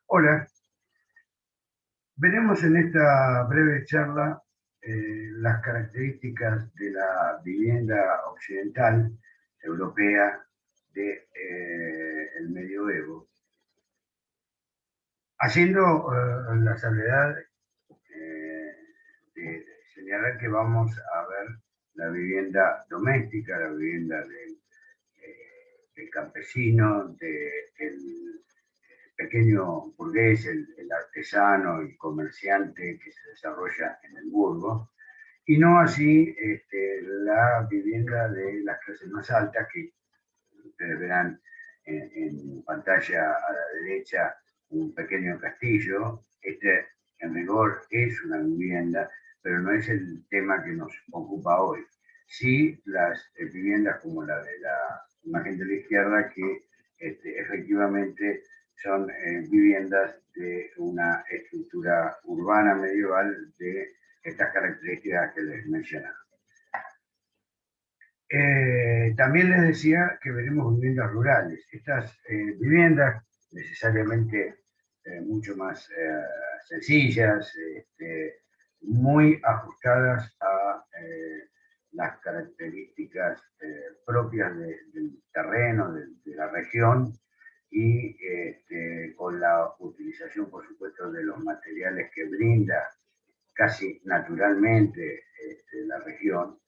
Hola, veremos en esta breve charla las características de la vivienda occidental europea del medioevo, haciendo la salvedad de señalar que vamos a ver la vivienda doméstica, la vivienda del campesino, del pequeño burgués, el artesano, el comerciante que se desarrolla en el burgo, y no así la vivienda de las clases más altas, que ustedes verán en pantalla a la derecha un pequeño castillo. Este en rigor es una vivienda, pero no es el tema que nos ocupa hoy. Sí, las viviendas como la de la imagen de la izquierda, que efectivamente son viviendas de una estructura urbana medieval de estas características que les mencionaba. También les decía que veremos viviendas rurales. Estas viviendas, necesariamente mucho más sencillas, muy ajustadas a las características propias del terreno, de la región, y con la utilización, por supuesto, de los materiales que brinda casi naturalmente la región.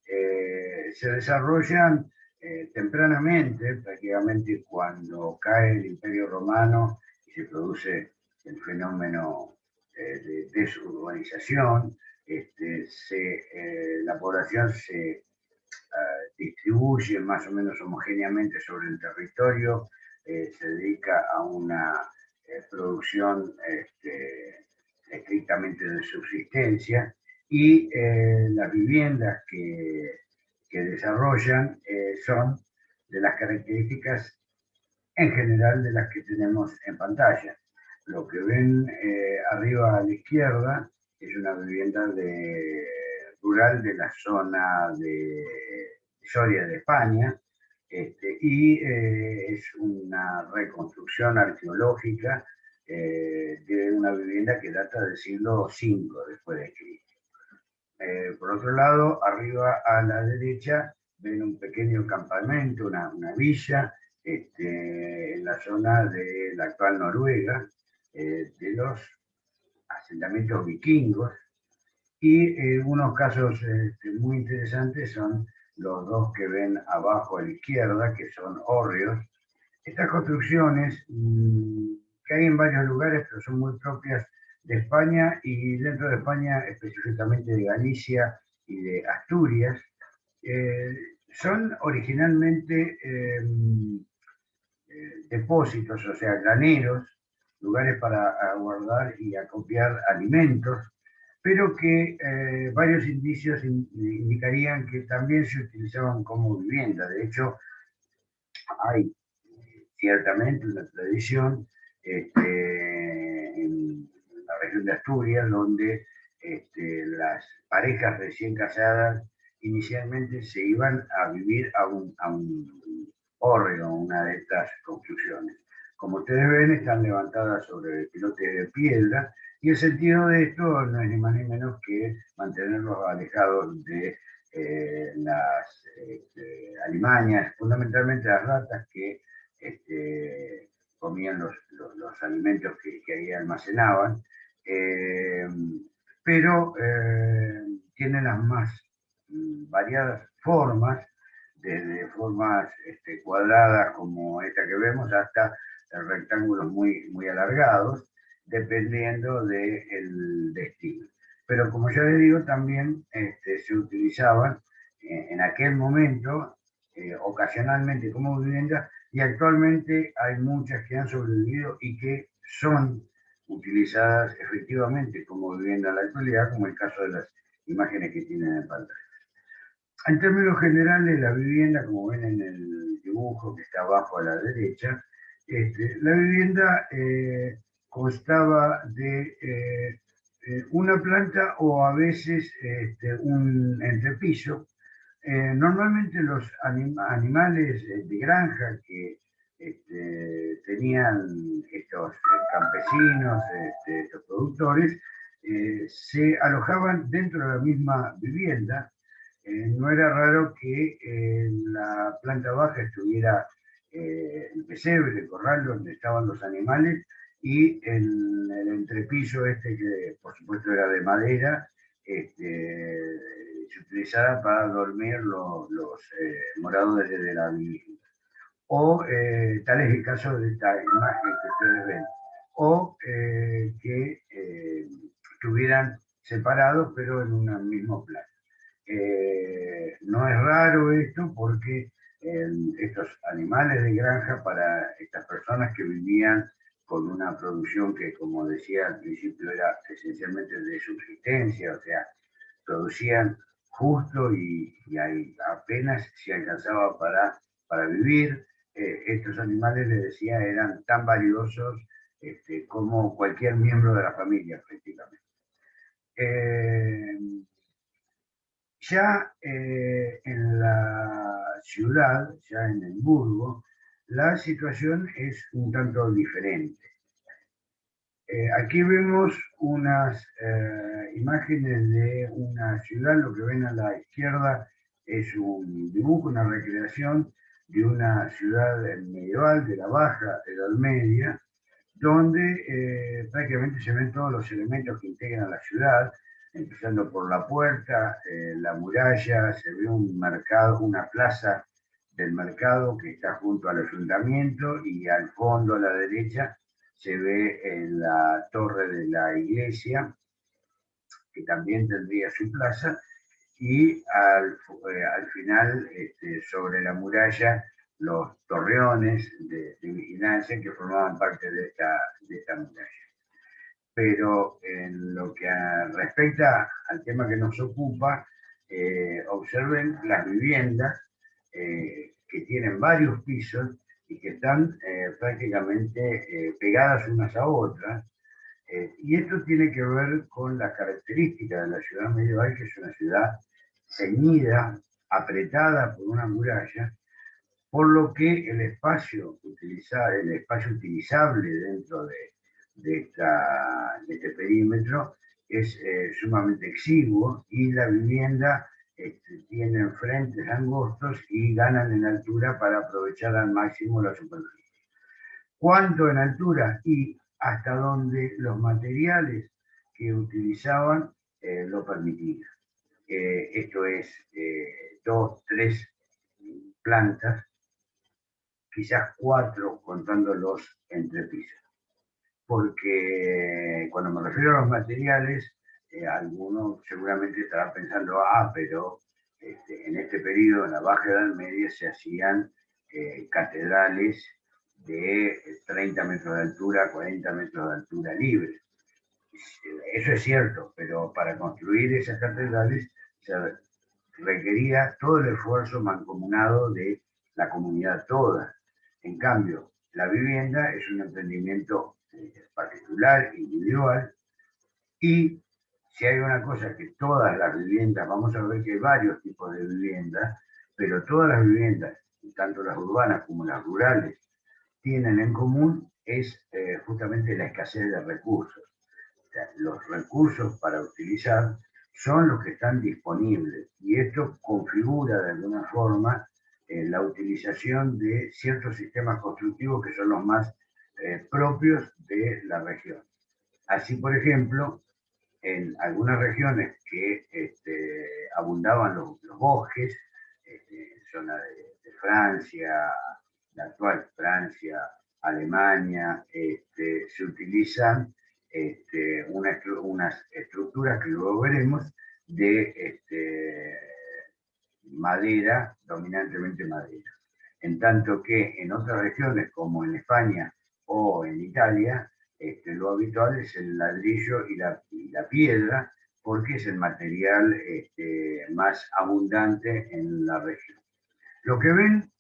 Se desarrollan tempranamente, prácticamente cuando cae el Imperio Romano y se produce el fenómeno de desurbanización. La población se distribuye más o menos homogéneamente sobre el territorio, se dedica a una producción estrictamente de subsistencia, y las viviendas que desarrollan son de las características en general de las que tenemos en pantalla. Lo que ven arriba a la izquierda es una vivienda rural de la zona de Soria de España, y es una reconstrucción arqueológica de una vivienda que data del siglo V después de Cristo. Por otro lado, arriba a la derecha ven un pequeño campamento, una villa, en la zona de la actual Noruega, de los asentamientos vikingos. Y unos casos muy interesantes son los dos que ven abajo a la izquierda, que son hórreos. Estas construcciones, que hay en varios lugares, pero son muy propias de España, y dentro de España específicamente de Galicia y de Asturias, son originalmente depósitos, o sea, graneros, lugares para guardar y acopiar alimentos, pero que varios indicios indicarían que también se utilizaban como vivienda. De hecho, hay ciertamente una tradición en la región de Asturias, donde las parejas recién casadas inicialmente se iban a vivir a un hórreo, una de estas construcciones. Como ustedes ven, están levantadas sobre pilotes de piedra, y el sentido de esto no es ni más ni menos que mantenerlos alejados de las alimañas, fundamentalmente las ratas que comían los alimentos que ahí almacenaban, pero tienen las más variadas formas, desde formas cuadradas como esta que vemos hasta rectángulos muy alargados, dependiendo del destino. Pero como ya les digo, también se utilizaban en aquel momento ocasionalmente como vivienda, y actualmente hay muchas que han sobrevivido y que son utilizadas efectivamente como vivienda en la actualidad, como el caso de las imágenes que tienen en pantalla. En términos generales, la vivienda, como ven en el dibujo que está abajo a la derecha, la vivienda constaba de una planta o a veces un entrepiso. Normalmente los animales de granja que tenían estos campesinos, estos productores, se alojaban dentro de la misma vivienda. No era raro que en la planta baja estuviera el pesebre, el corral donde estaban los animales, y en el entrepiso que por supuesto era de madera, se utilizaba para dormir los moradores de la vivienda. O tal es el caso de esta imagen que ustedes ven, o que estuvieran separados pero en un mismo plano. No es raro esto porque estos animales de granja, para estas personas que vivían con una producción que, como decía al principio, era esencialmente de subsistencia, o sea, producían justo y apenas se alcanzaba para vivir. Estos animales, les decía, eran tan valiosos como cualquier miembro de la familia, prácticamente. Ya en la ciudad, ya en Hamburgo, la situación es un tanto diferente. Aquí vemos unas imágenes de una ciudad. Lo que ven a la izquierda es un dibujo, una recreación de una ciudad medieval, de la Baja Edad Media, donde prácticamente se ven todos los elementos que integran la ciudad, empezando por la puerta, la muralla, se ve un mercado, una plaza del mercado que está junto al ayuntamiento, y al fondo, a la derecha, se ve en la torre de la iglesia, que también tendría su plaza, y al final, sobre la muralla, los torreones de vigilancia que formaban parte de esta muralla. Pero en lo que respecta al tema que nos ocupa, observen las viviendas que tienen varios pisos y que están prácticamente pegadas unas a otras. Y esto tiene que ver con las características de la ciudad medieval, que es una ciudad ceñida, apretada por una muralla, por lo que el espacio utilizable dentro de este perímetro es sumamente exiguo, y la vivienda tiene frentes angostos y ganan en altura para aprovechar al máximo la superficie. ¿Cuánto en altura? Y hasta donde los materiales que utilizaban lo permitían. Esto es 2, 3 plantas, quizás 4 contando los entrepisos. Porque cuando me refiero a los materiales, alguno seguramente estará pensando, pero en este periodo, en la Baja Edad Media, se hacían catedrales de 30 metros de altura, 40 metros de altura libre. Eso es cierto, pero para construir esas catedrales se requería todo el esfuerzo mancomunado de la comunidad toda. En cambio, la vivienda es un emprendimiento particular, individual, y si hay una cosa que todas las viviendas, vamos a ver que hay varios tipos de viviendas, pero todas las viviendas, tanto las urbanas como las rurales, tienen en común es justamente la escasez de recursos. O sea, los recursos para utilizar son los que están disponibles, y esto configura de alguna forma la utilización de ciertos sistemas constructivos que son los más propios de la región. Así, por ejemplo, en algunas regiones que abundaban los bosques, zona de Francia, la actual Francia, Alemania, se utilizan unas estructuras que luego veremos de madera, dominantemente madera. En tanto que en otras regiones, como en España o en Italia, lo habitual es el ladrillo y la piedra, porque es el material más abundante en la región. Lo que ven,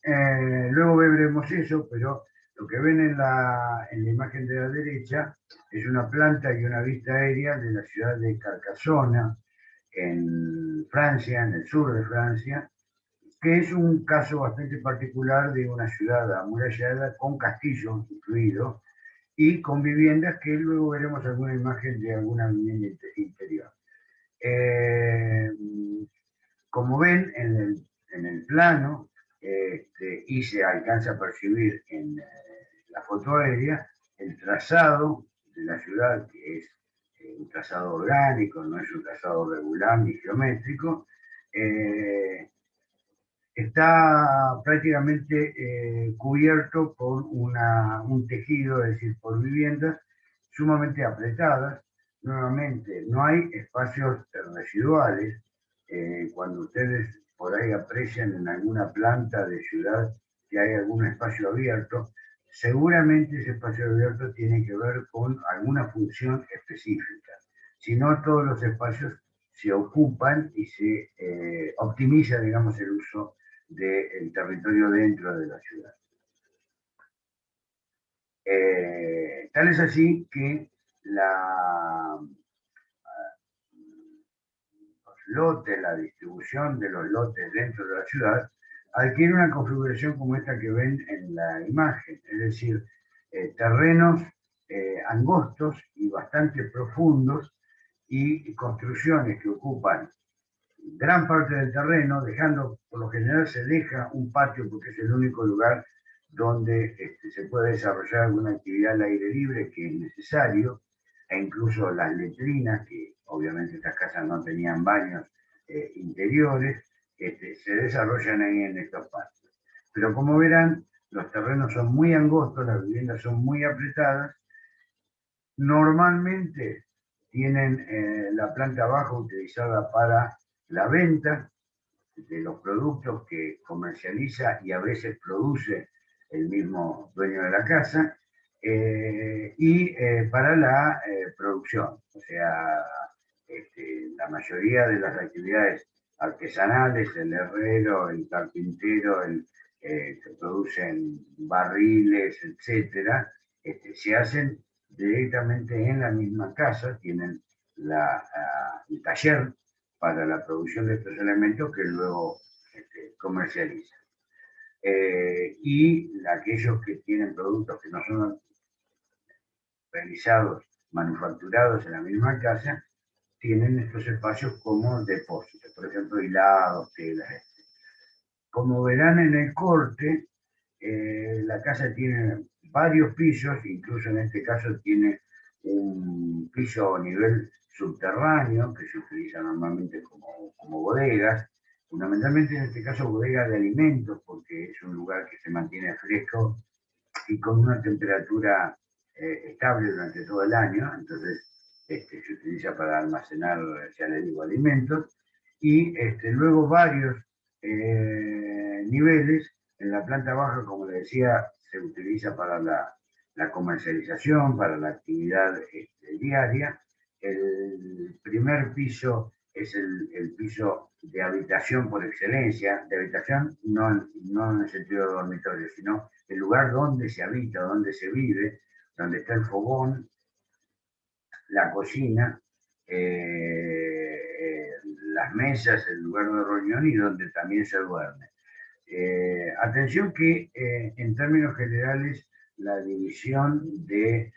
luego veremos eso, pero lo que ven en la imagen de la derecha es una planta y una vista aérea de la ciudad de Carcassona, en Francia, en el sur de Francia, que es un caso bastante particular de una ciudad amurallada con castillo incluido, y con viviendas que luego veremos alguna imagen de alguna vivienda interior. Como ven en el plano, y se alcanza a percibir en la foto aérea, el trazado de la ciudad, que es un trazado orgánico, no es un trazado regular ni geométrico, está prácticamente cubierto por un tejido, es decir, por viviendas sumamente apretadas. Nuevamente, no hay espacios residuales. Cuando ustedes por ahí aprecian en alguna planta de ciudad que hay algún espacio abierto, seguramente ese espacio abierto tiene que ver con alguna función específica. Si no, todos los espacios se ocupan y se optimiza, digamos, el uso del territorio dentro de la ciudad. Tal es así que los lotes, la distribución de los lotes dentro de la ciudad adquiere una configuración como esta que ven en la imagen, es decir, terrenos angostos y bastante profundos y construcciones que ocupan gran parte del terreno, dejando, por lo general se deja un patio porque es el único lugar donde se puede desarrollar alguna actividad al aire libre que es necesario, e incluso las letrinas, que obviamente estas casas no tenían baños interiores, se desarrollan ahí en estos patios. Pero como verán, los terrenos son muy angostos, las viviendas son muy apretadas, normalmente tienen la planta baja utilizada para la venta de los productos que comercializa y a veces produce el mismo dueño de la casa, y para la producción. O sea, la mayoría de las actividades artesanales, el herrero, el carpintero, que producen barriles, etcétera, se hacen directamente en la misma casa, tienen el taller para la producción de estos elementos que luego comercializan. Y aquellos que tienen productos que no son realizados, manufacturados en la misma casa, tienen estos espacios como depósitos, por ejemplo, hilados, telas. Como verán en el corte, la casa tiene varios pisos, incluso en este caso tiene un piso a nivel subterráneo que se utiliza normalmente como bodegas, fundamentalmente en este caso bodegas de alimentos, porque es un lugar que se mantiene fresco y con una temperatura estable durante todo el año, entonces se utiliza para almacenar, ya les digo, alimentos, y luego varios niveles. En la planta baja, como les decía, se utiliza para la comercialización, para la actividad diaria. El primer piso es el piso de habitación por excelencia, de habitación no en el sentido de dormitorio, sino el lugar donde se habita, donde se vive, donde está el fogón, la cocina, las mesas, el lugar de reunión y donde también se duerme. Atención que en términos generales la división de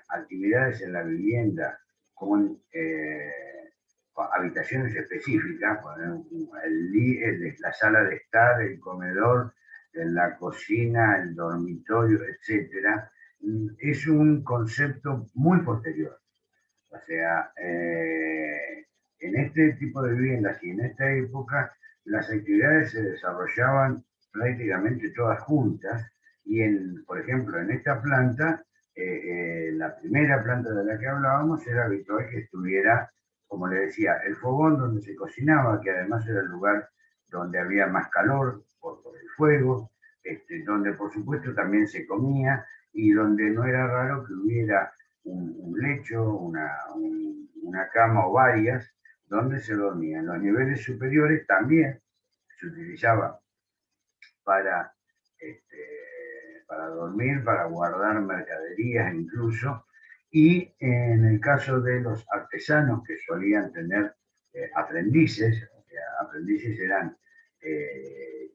actividades en la vivienda con habitaciones específicas, la sala de estar, el comedor, la cocina, el dormitorio, etcétera, es un concepto muy posterior. O sea, en este tipo de viviendas y en esta época, las actividades se desarrollaban prácticamente todas juntas y, por ejemplo, en esta planta, la primera planta de la que hablábamos, era habitual que estuviera, como le decía, el fogón donde se cocinaba, que además era el lugar donde había más calor por el fuego, donde por supuesto también se comía y donde no era raro que hubiera un lecho, una cama o varias, donde se dormía. En los niveles superiores también se utilizaba para, para dormir, para guardar mercaderías incluso, y en el caso de los artesanos que solían tener aprendices, o sea, aprendices eran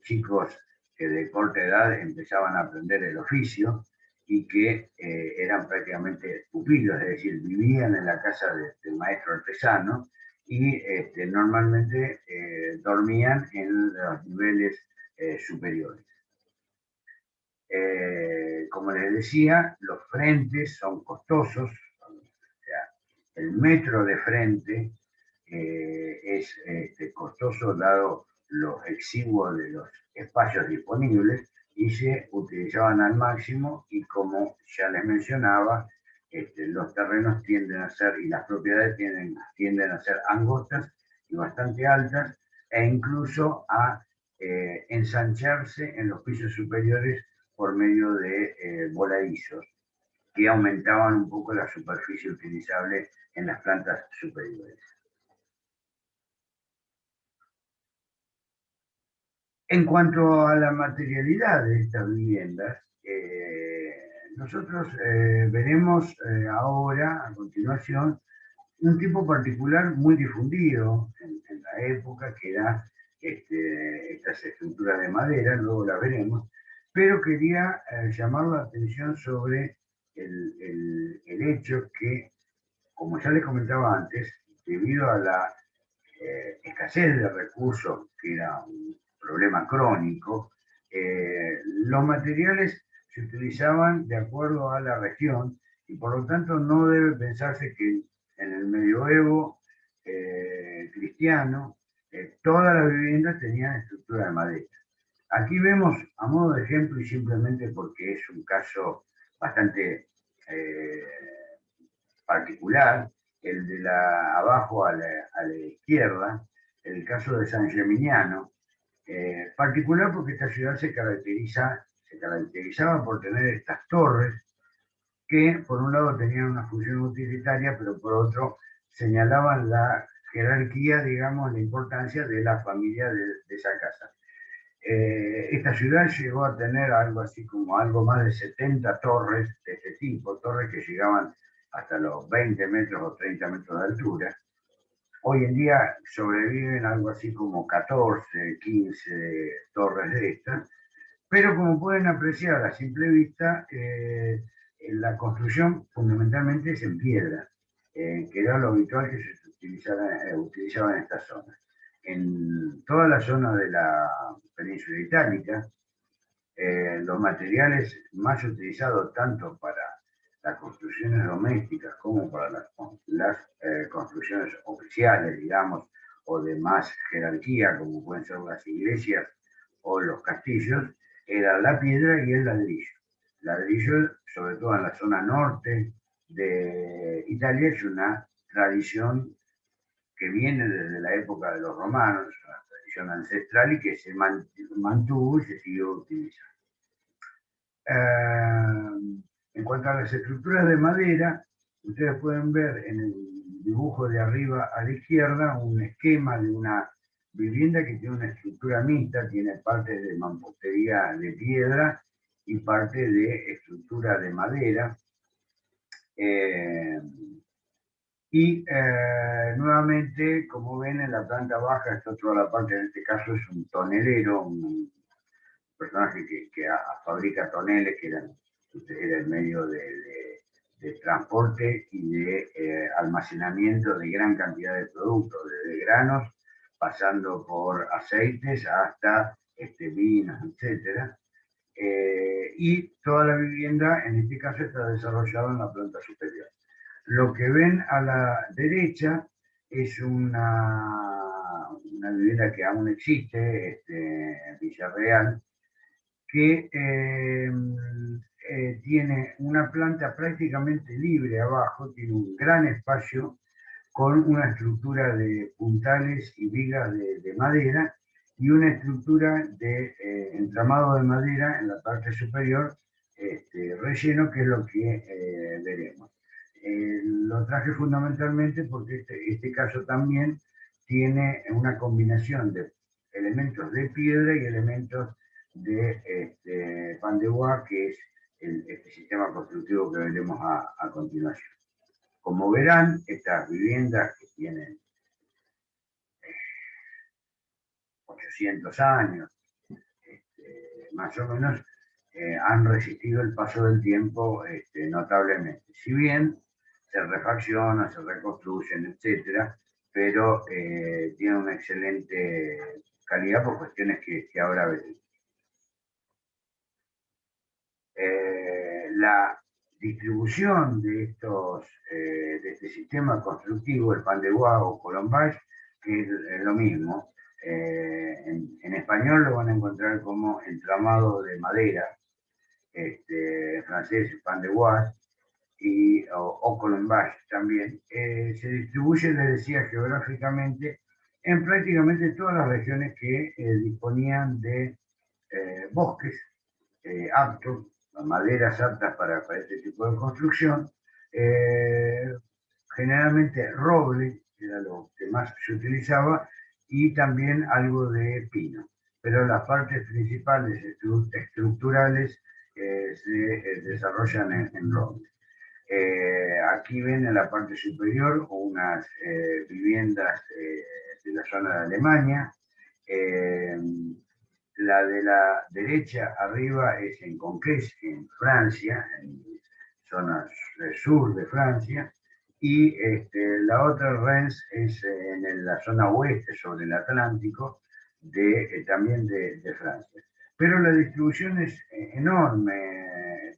chicos que de corta edad empezaban a aprender el oficio, y que eran prácticamente pupilos, es decir, vivían en la casa del maestro artesano y normalmente dormían en los niveles superiores. Como les decía, los frentes son costosos, o sea, el metro de frente es costoso dado lo exiguo de los espacios disponibles y se utilizaban al máximo y como ya les mencionaba, los terrenos tienden a ser y las propiedades tienden a ser angostas y bastante altas e incluso a ensancharse en los pisos superiores por medio de voladizos que aumentaban un poco la superficie utilizable en las plantas superiores. En cuanto a la materialidad de estas viviendas, nosotros veremos ahora, a continuación, un tipo particular muy difundido en la época, que era estas estructuras de madera, luego las veremos, pero quería llamar la atención sobre el hecho que, como ya les comentaba antes, debido a la escasez de recursos, que era un problema crónico, los materiales se utilizaban de acuerdo a la región y por lo tanto no debe pensarse que en el medioevo cristiano todas las viviendas tenían estructura de madera. Aquí vemos, a modo de ejemplo y simplemente porque es un caso bastante particular, el de la abajo a la izquierda, el caso de San Geminiano, particular porque esta ciudad se caracterizaba por tener estas torres que por un lado tenían una función utilitaria, pero por otro señalaban la jerarquía, digamos, la importancia de la familia de esa casa. Esta ciudad llegó a tener algo así como algo más de 70 torres de este tipo, torres que llegaban hasta los 20 metros o 30 metros de altura. Hoy en día sobreviven algo así como 14, 15 torres de estas, pero como pueden apreciar a simple vista, la construcción fundamentalmente es en piedra, que era lo habitual que se utilizaba en esta zona. En toda la zona de la península itálica, los materiales más utilizados tanto para las construcciones domésticas como para las construcciones oficiales, digamos, o de más jerarquía, como pueden ser las iglesias o los castillos, era la piedra y el ladrillo. Ladrillo, sobre todo en la zona norte de Italia, es una tradición que viene desde la época de los romanos, una tradición ancestral y que se mantuvo y se siguió utilizando. En cuanto a las estructuras de madera, ustedes pueden ver en el dibujo de arriba a la izquierda un esquema de una vivienda que tiene una estructura mixta, tiene parte de mampostería de piedra y parte de estructura de madera. Nuevamente, como ven, en la planta baja está toda la parte, en este caso es un tonelero, un personaje que fabrica toneles, que era el medio de transporte y de almacenamiento de gran cantidad de productos, desde granos, pasando por aceites hasta vinos, etc. Y toda la vivienda, en este caso, está desarrollada en la planta superior. Lo que ven a la derecha es una vivienda que aún existe, Villarreal, que tiene una planta prácticamente libre abajo, tiene un gran espacio con una estructura de puntales y vigas de madera y una estructura de entramado de madera en la parte superior, relleno, que es lo que veremos. Lo traje fundamentalmente porque este caso también tiene una combinación de elementos de piedra y elementos de pan de bois, que es este sistema constructivo que veremos a continuación. Como verán, estas viviendas que tienen 800 años, más o menos, han resistido el paso del tiempo notablemente. Si bien se refaccionan, se reconstruyen, etcétera, pero tienen una excelente calidad por cuestiones que ahora veremos. La distribución de este sistema constructivo, el pan de bois o colombage, que es lo mismo. En español lo van a encontrar como entramado de madera, francés, pan de bois, o colombage también. Se distribuye, les decía, geográficamente en prácticamente todas las regiones que disponían de bosques aptos, maderas aptas para este tipo de construcción. Generalmente roble era lo que más se utilizaba, y también algo de pino. Pero las partes principales estructurales se desarrollan en roble. Aquí ven en la parte superior unas viviendas de la zona de Alemania. La de la derecha arriba es en Conques, en Francia, en zona sur de Francia, y la otra Rennes es en la zona oeste, sobre el Atlántico, también de Francia. Pero la distribución es enorme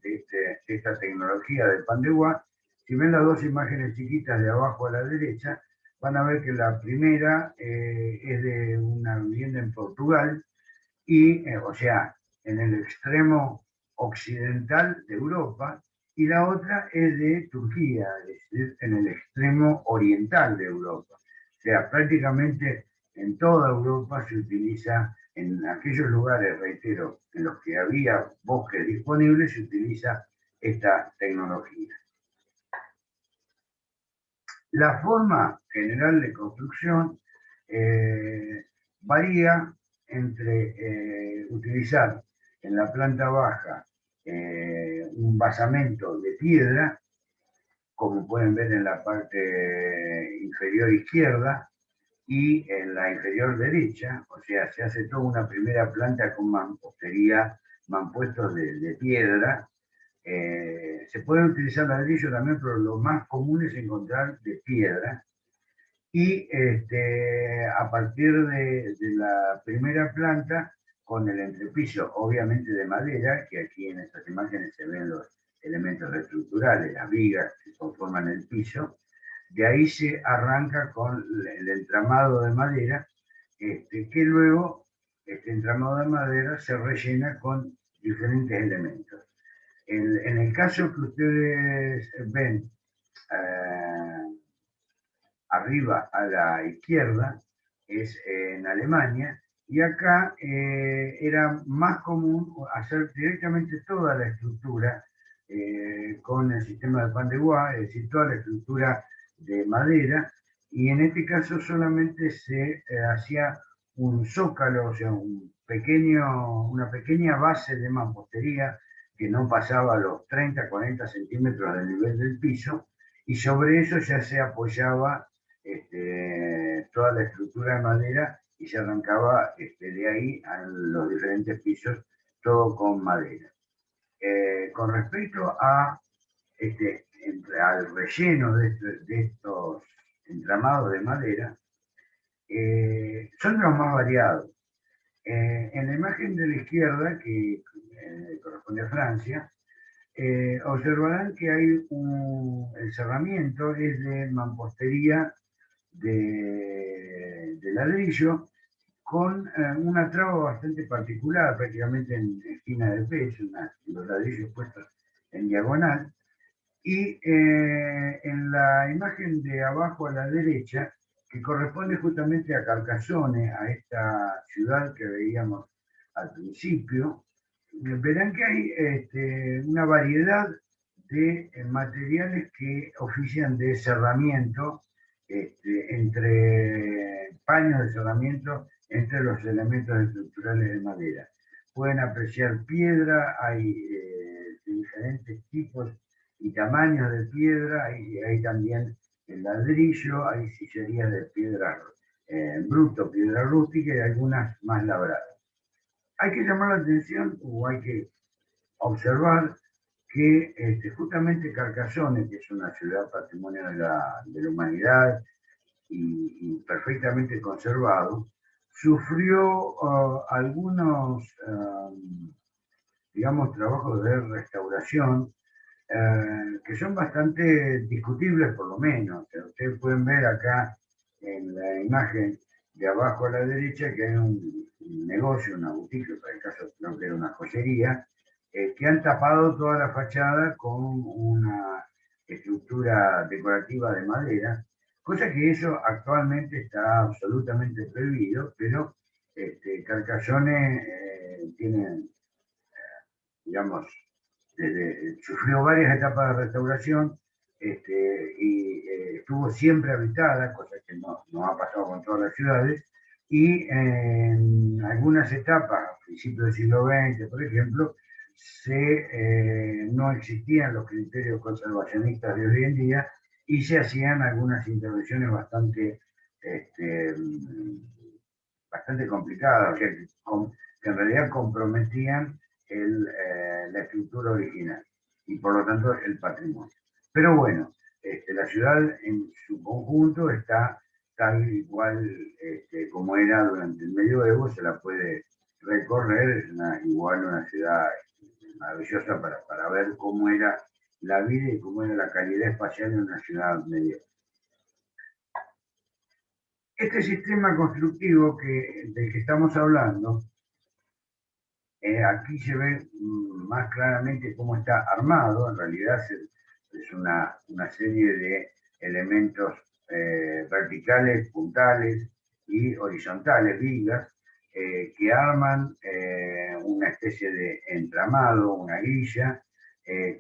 de esta tecnología del pan de bois. Si ven las dos imágenes chiquitas de abajo a la derecha, van a ver que la primera es de una vivienda en Portugal, y, o sea, en el extremo occidental de Europa, y la otra es de Turquía, es decir, en el extremo oriental de Europa. O sea, prácticamente en toda Europa se utiliza, en aquellos lugares, reitero, en los que había bosques disponibles, se utiliza esta tecnología. La forma general de construcción varía entre utilizar en la planta baja un basamento de piedra, como pueden ver en la parte inferior izquierda, y en la inferior derecha, o sea, se hace toda una primera planta con mampostería, mampuestos de piedra. Se puede utilizar ladrillo también, pero lo más común es encontrar de piedra. Y a partir de la primera planta, con el entrepiso obviamente de madera, que aquí en estas imágenes se ven los elementos estructurales, las vigas que conforman el piso, de ahí se arranca con el entramado de madera, que luego este entramado de madera se rellena con diferentes elementos. En el caso que ustedes ven arriba a la izquierda, es en Alemania, y acá era más común hacer directamente toda la estructura con el sistema de pan de bois, es decir, toda la estructura de madera, y en este caso solamente se hacía un zócalo, o sea, una pequeña base de mampostería que no pasaba los 30-40 centímetros del nivel del piso, y sobre eso ya se apoyaba toda la estructura de madera, y se arrancaba de ahí a los diferentes pisos, todo con madera. Con respecto al relleno de estos entramados de madera, son los más variados. En la imagen de la izquierda, que corresponde a Francia, observarán que hay el cerramiento es de mampostería de ladrillo, con una traba bastante particular, prácticamente en esquina del pecho, los ladrillos puestos en diagonal. Y en la imagen de abajo a la derecha, que corresponde justamente a Carcassonne, a esta ciudad que veíamos al principio, verán que hay una variedad de materiales que ofician de cerramiento, entre paños de cerramiento entre los elementos estructurales de madera. Pueden apreciar piedra, hay diferentes tipos y tamaños de piedra, hay también el ladrillo, hay sillerías de piedra bruto, piedra rústica, y algunas más labradas. Hay que llamar la atención, o hay que observar que justamente Carcassonne, que es una ciudad patrimonio de la humanidad y perfectamente conservado, sufrió algunos, digamos, trabajos de restauración que son bastante discutibles por lo menos. O sea, ustedes pueden ver acá en la imagen de abajo a la derecha que hay un negocio, una boutique, para el caso creo que era una joyería, que han tapado toda la fachada con una estructura decorativa de madera, cosa que eso actualmente está absolutamente prohibido, pero Carcassonne tiene, digamos, sufrió varias etapas de restauración y estuvo siempre habitada, cosa que no ha pasado con todas las ciudades, y en algunas etapas, a principios del siglo XX, por ejemplo, no existían los criterios conservacionistas de hoy en día y se hacían algunas intervenciones este, bastante complicadas, que en realidad comprometían la estructura original y por lo tanto el patrimonio. Pero bueno, la ciudad en su conjunto está tal y cual como era durante el medioevo, se la puede recorrer, es igual una ciudad maravillosa para ver cómo era la vida y cómo era la calidad espacial en una ciudad medieval. Este sistema constructivo del que estamos hablando, aquí se ve más claramente cómo está armado. En realidad es una serie de elementos verticales, puntales y horizontales, vigas, que arman una especie de entramado, una grilla,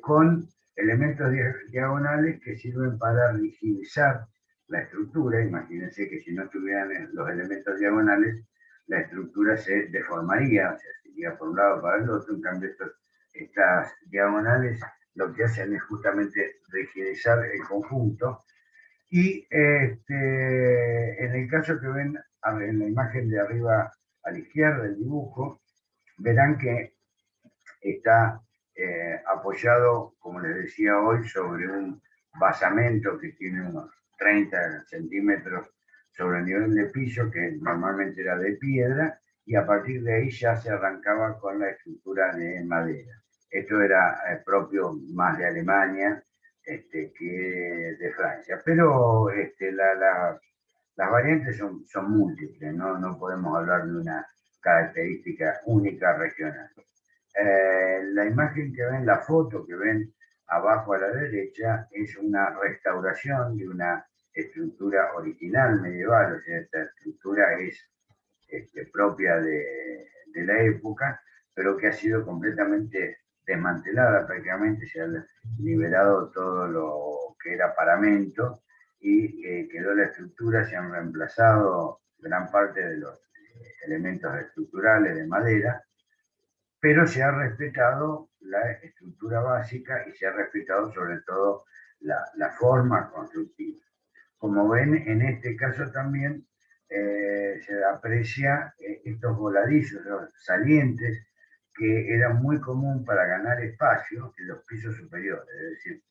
con elementos diagonales que sirven para rigidizar la estructura. Imagínense que si no tuvieran los elementos diagonales, la estructura se deformaría, o sea, se iría por un lado para el otro. En cambio, estas diagonales lo que hacen es justamente rigidizar el conjunto. Y en el caso que ven en la imagen de arriba a la izquierda del dibujo, verán que está apoyado, como les decía hoy, sobre un basamento que tiene unos 30 centímetros sobre el nivel de piso, que normalmente era de piedra, y a partir de ahí ya se arrancaba con la estructura de madera. Esto era propio más de Alemania que de Francia, pero las variantes son múltiples, no podemos hablar de una característica única regional. La imagen que ven, la foto que ven abajo a la derecha, es una restauración de una estructura original medieval. O sea, esta estructura es propia de la época, pero que ha sido completamente desmantelada. Prácticamente se ha liberado todo lo que era paramento y quedó la estructura. Se han reemplazado gran parte de los elementos estructurales de madera, pero se ha respetado la estructura básica y se ha respetado sobre todo la forma constructiva. Como ven, en este caso también se aprecia estos voladizos, los salientes, que era muy común para ganar espacio en los pisos superiores. Es decir,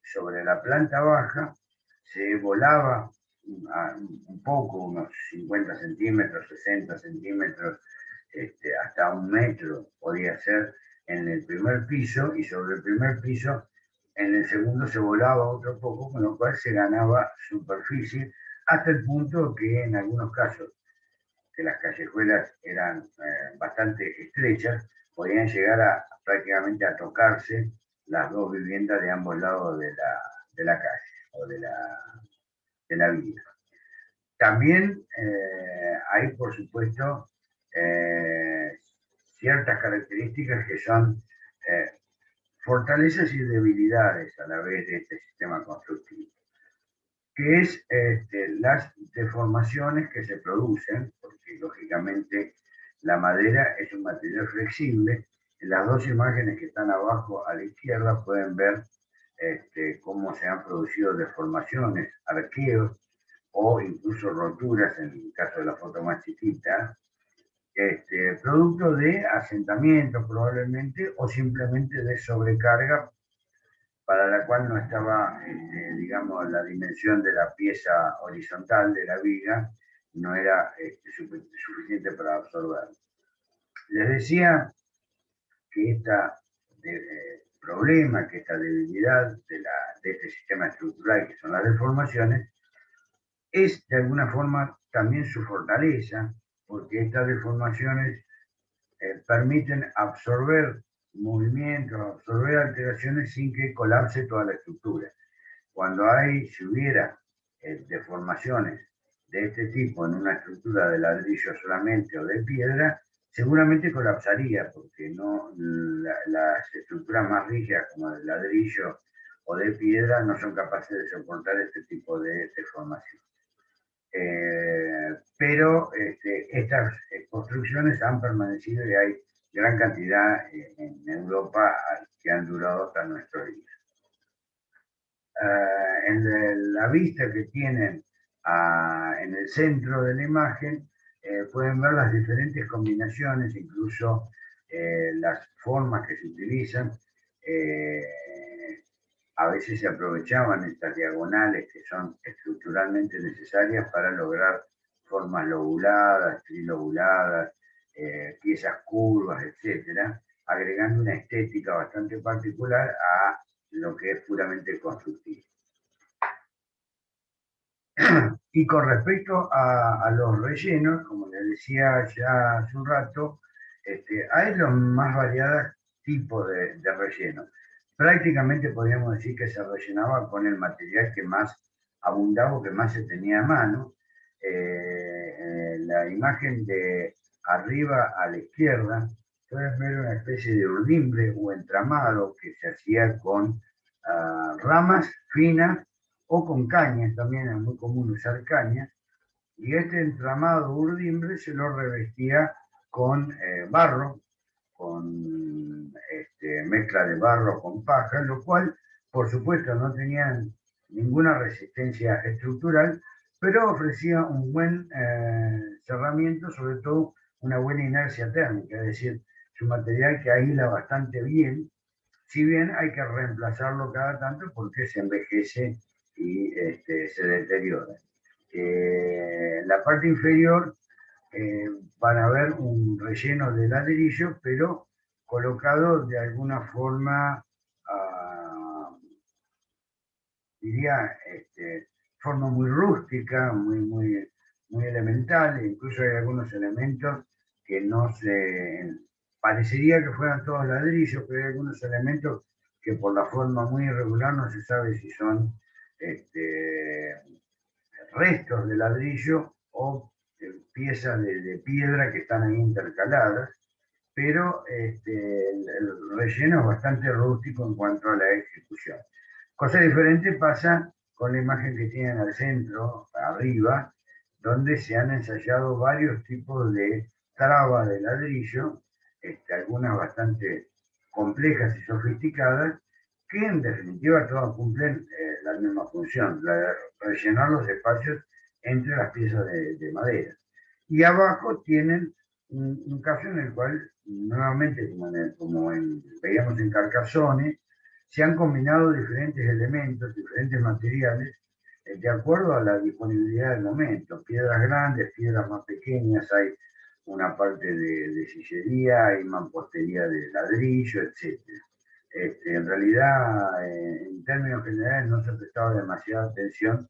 sobre la planta baja se volaba un poco, unos 50 centímetros, 60 centímetros, hasta 1 metro podía ser en el primer piso, y sobre el primer piso, en el segundo se volaba otro poco, con lo cual se ganaba superficie, hasta el punto que en algunos casos, que las callejuelas eran bastante estrechas, podían llegar prácticamente a tocarse las dos viviendas de ambos lados de la calle o de la vía. También hay, por supuesto, ciertas características que son fortalezas y debilidades a la vez de este sistema constructivo, que es las deformaciones que se producen, porque lógicamente la madera es un material flexible. En las dos imágenes que están abajo a la izquierda pueden ver cómo se han producido deformaciones, arqueos o incluso roturas en el caso de la foto más chiquita, producto de asentamiento probablemente, o simplemente de sobrecarga para la cual no estaba, digamos, la dimensión de la pieza horizontal de la viga, no era suficiente para absorber. Les decía que problema, que esta debilidad de este sistema estructural, que son las deformaciones, es de alguna forma también su fortaleza, porque estas deformaciones permiten absorber movimientos, absorber alteraciones sin que colapse toda la estructura. Si hubiera deformaciones de este tipo en una estructura de ladrillo solamente o de piedra, seguramente colapsaría, porque las estructuras más rígidas como el ladrillo o de piedra no son capaces de soportar este tipo de deformación. Pero estas construcciones han permanecido y hay gran cantidad en Europa que han durado hasta nuestros días. En la vista que tienen en el centro de la imagen, pueden ver las diferentes combinaciones, incluso las formas que se utilizan. A veces se aprovechaban estas diagonales que son estructuralmente necesarias para lograr formas lobuladas, trilobuladas, piezas curvas, etc., agregando una estética bastante particular a lo que es puramente constructivo. Y con respecto a los rellenos, como les decía ya hace un rato, hay los más variados tipos de rellenos. Prácticamente podríamos decir que se rellenaba con el material que más abundaba o que más se tenía a mano. La imagen de arriba a la izquierda, pueden ver una especie de urdimbre o entramado que se hacía con ramas finas o con cañas, también es muy común usar cañas, y este entramado urdimbre se lo revestía con barro, con mezcla de barro con paja, lo cual, por supuesto, no tenían ninguna resistencia estructural, pero ofrecía un buen cerramiento, sobre todo una buena inercia térmica, es decir, es un material que ahila bastante bien, si bien hay que reemplazarlo cada tanto porque se envejece y se deteriora. En la parte inferior van a ver un relleno de ladrillo, pero colocado de alguna forma, diría, forma muy rústica, muy elemental, e incluso hay algunos elementos que no se... Parecería que fueran todos ladrillos, pero hay algunos elementos que por la forma muy irregular no se sabe si son restos de ladrillo o piezas de piedra que están ahí intercaladas, pero el relleno es bastante rústico en cuanto a la ejecución. Cosa diferente pasa con la imagen que tienen al centro, arriba, donde se han ensayado varios tipos de trabas de ladrillo, algunas bastante complejas y sofisticadas, que en definitiva todas cumplen la misma función, la de rellenar los espacios entre las piezas de madera. Y abajo tienen un caso en el cual, nuevamente, como veíamos en Carcassonne, se han combinado diferentes elementos, diferentes materiales, de acuerdo a la disponibilidad del momento. Piedras grandes, piedras más pequeñas, hay una parte de sillería, hay mampostería de ladrillo, etc. En realidad, en términos generales, no se prestaba demasiada atención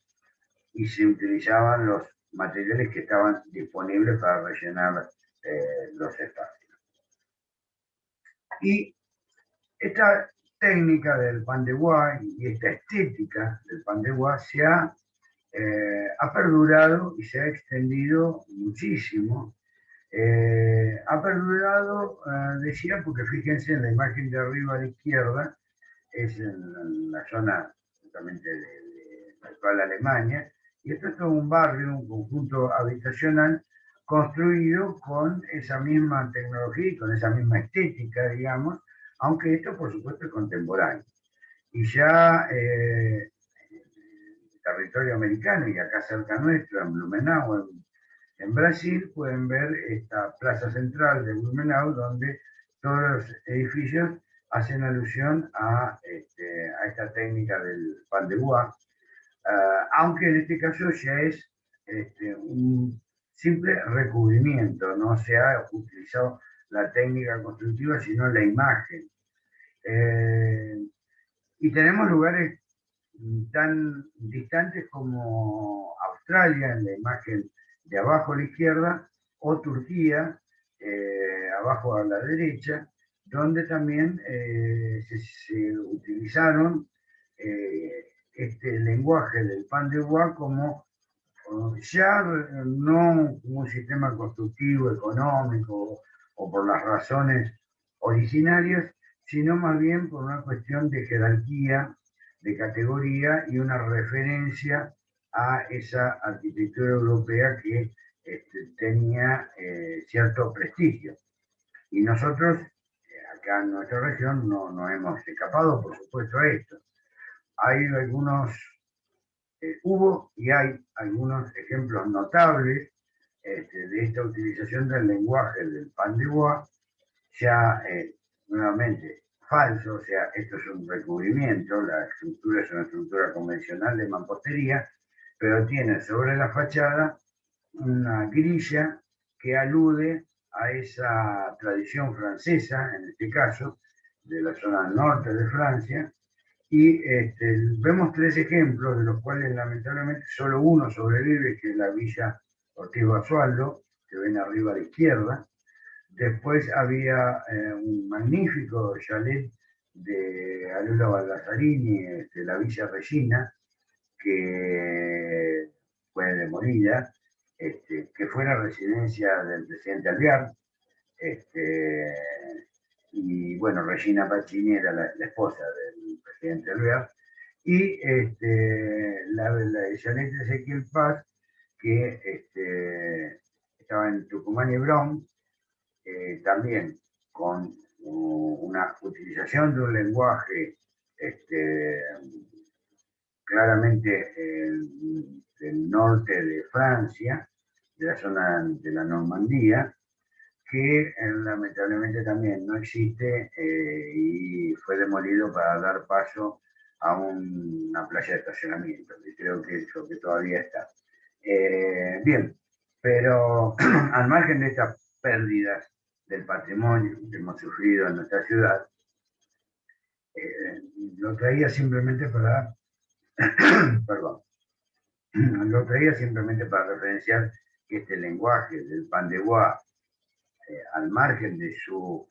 y se utilizaban los materiales que estaban disponibles para rellenar los espacios. Y esta técnica del pan de bois y esta estética del pan de bois ha perdurado y se ha extendido muchísimo. Ha perdurado, decía, porque fíjense en la imagen de arriba a la izquierda, es en la zona justamente de la actual Alemania, y esto es todo un barrio, un conjunto habitacional construido con esa misma tecnología y con esa misma estética, digamos, aunque esto por supuesto es contemporáneo. Y ya en el territorio americano, y acá cerca nuestro, en Blumenau, En Brasil pueden ver esta plaza central de Blumenau, donde todos los edificios hacen alusión a esta técnica del pan de bois, aunque en este caso ya es un simple recubrimiento, no se ha utilizado la técnica constructiva, sino la imagen. Y tenemos lugares tan distantes como Australia, en la imagen de abajo a la izquierda, o Turquía, abajo a la derecha, donde también se utilizaron este lenguaje del pan de bois como ya no como un sistema constructivo, económico, o por las razones originarias, sino más bien por una cuestión de jerarquía, de categoría y una referencia a esa arquitectura europea que tenía cierto prestigio. Y nosotros, acá en nuestra región, no hemos escapado, por supuesto, a esto. Hay hubo y hay algunos ejemplos notables de esta utilización del lenguaje del pan de bois, ya nuevamente falso, o sea, esto es un recubrimiento, la estructura es una estructura convencional de mampostería, pero tiene sobre la fachada una grilla que alude a esa tradición francesa, en este caso, de la zona norte de Francia, y vemos tres ejemplos, de los cuales lamentablemente solo uno sobrevive, que es la Villa Ortiz Basualdo, que ven arriba a la izquierda. Después había un magnífico chalet de Alula Baldasarini, la Villa Regina, que fue demolida, que fue la residencia del presidente Alvear. Y bueno, Regina Pacini era la esposa del presidente Alvear. Y la Chalet de Ezequiel Paz, que estaba en Tucumán y Bronx, también con una utilización de un lenguaje claramente del norte de Francia, de la zona de la Normandía, que lamentablemente también no existe y fue demolido para dar paso a una playa de estacionamiento, que creo que es lo que todavía está. Bien, pero al margen de estas pérdidas del patrimonio que hemos sufrido en nuestra ciudad, lo traía simplemente para, perdón, lo traía simplemente para referenciar que este lenguaje del pan de bois, al margen de su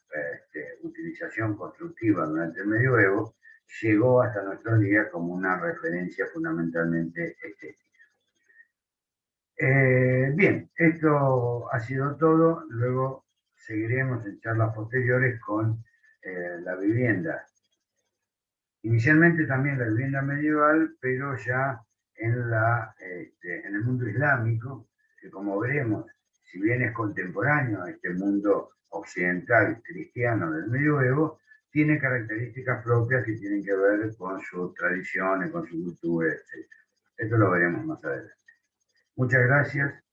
utilización constructiva durante el medioevo, llegó hasta nuestros días como una referencia fundamentalmente estética. Bien, esto ha sido todo. Luego seguiremos en charlas posteriores con la vivienda. Inicialmente también la vivienda medieval, pero ya en el mundo islámico, que como veremos, si bien es contemporáneo a este mundo occidental cristiano del medioevo, tiene características propias que tienen que ver con sus tradiciones, con su cultura, etc. Esto lo veremos más adelante. Muchas gracias.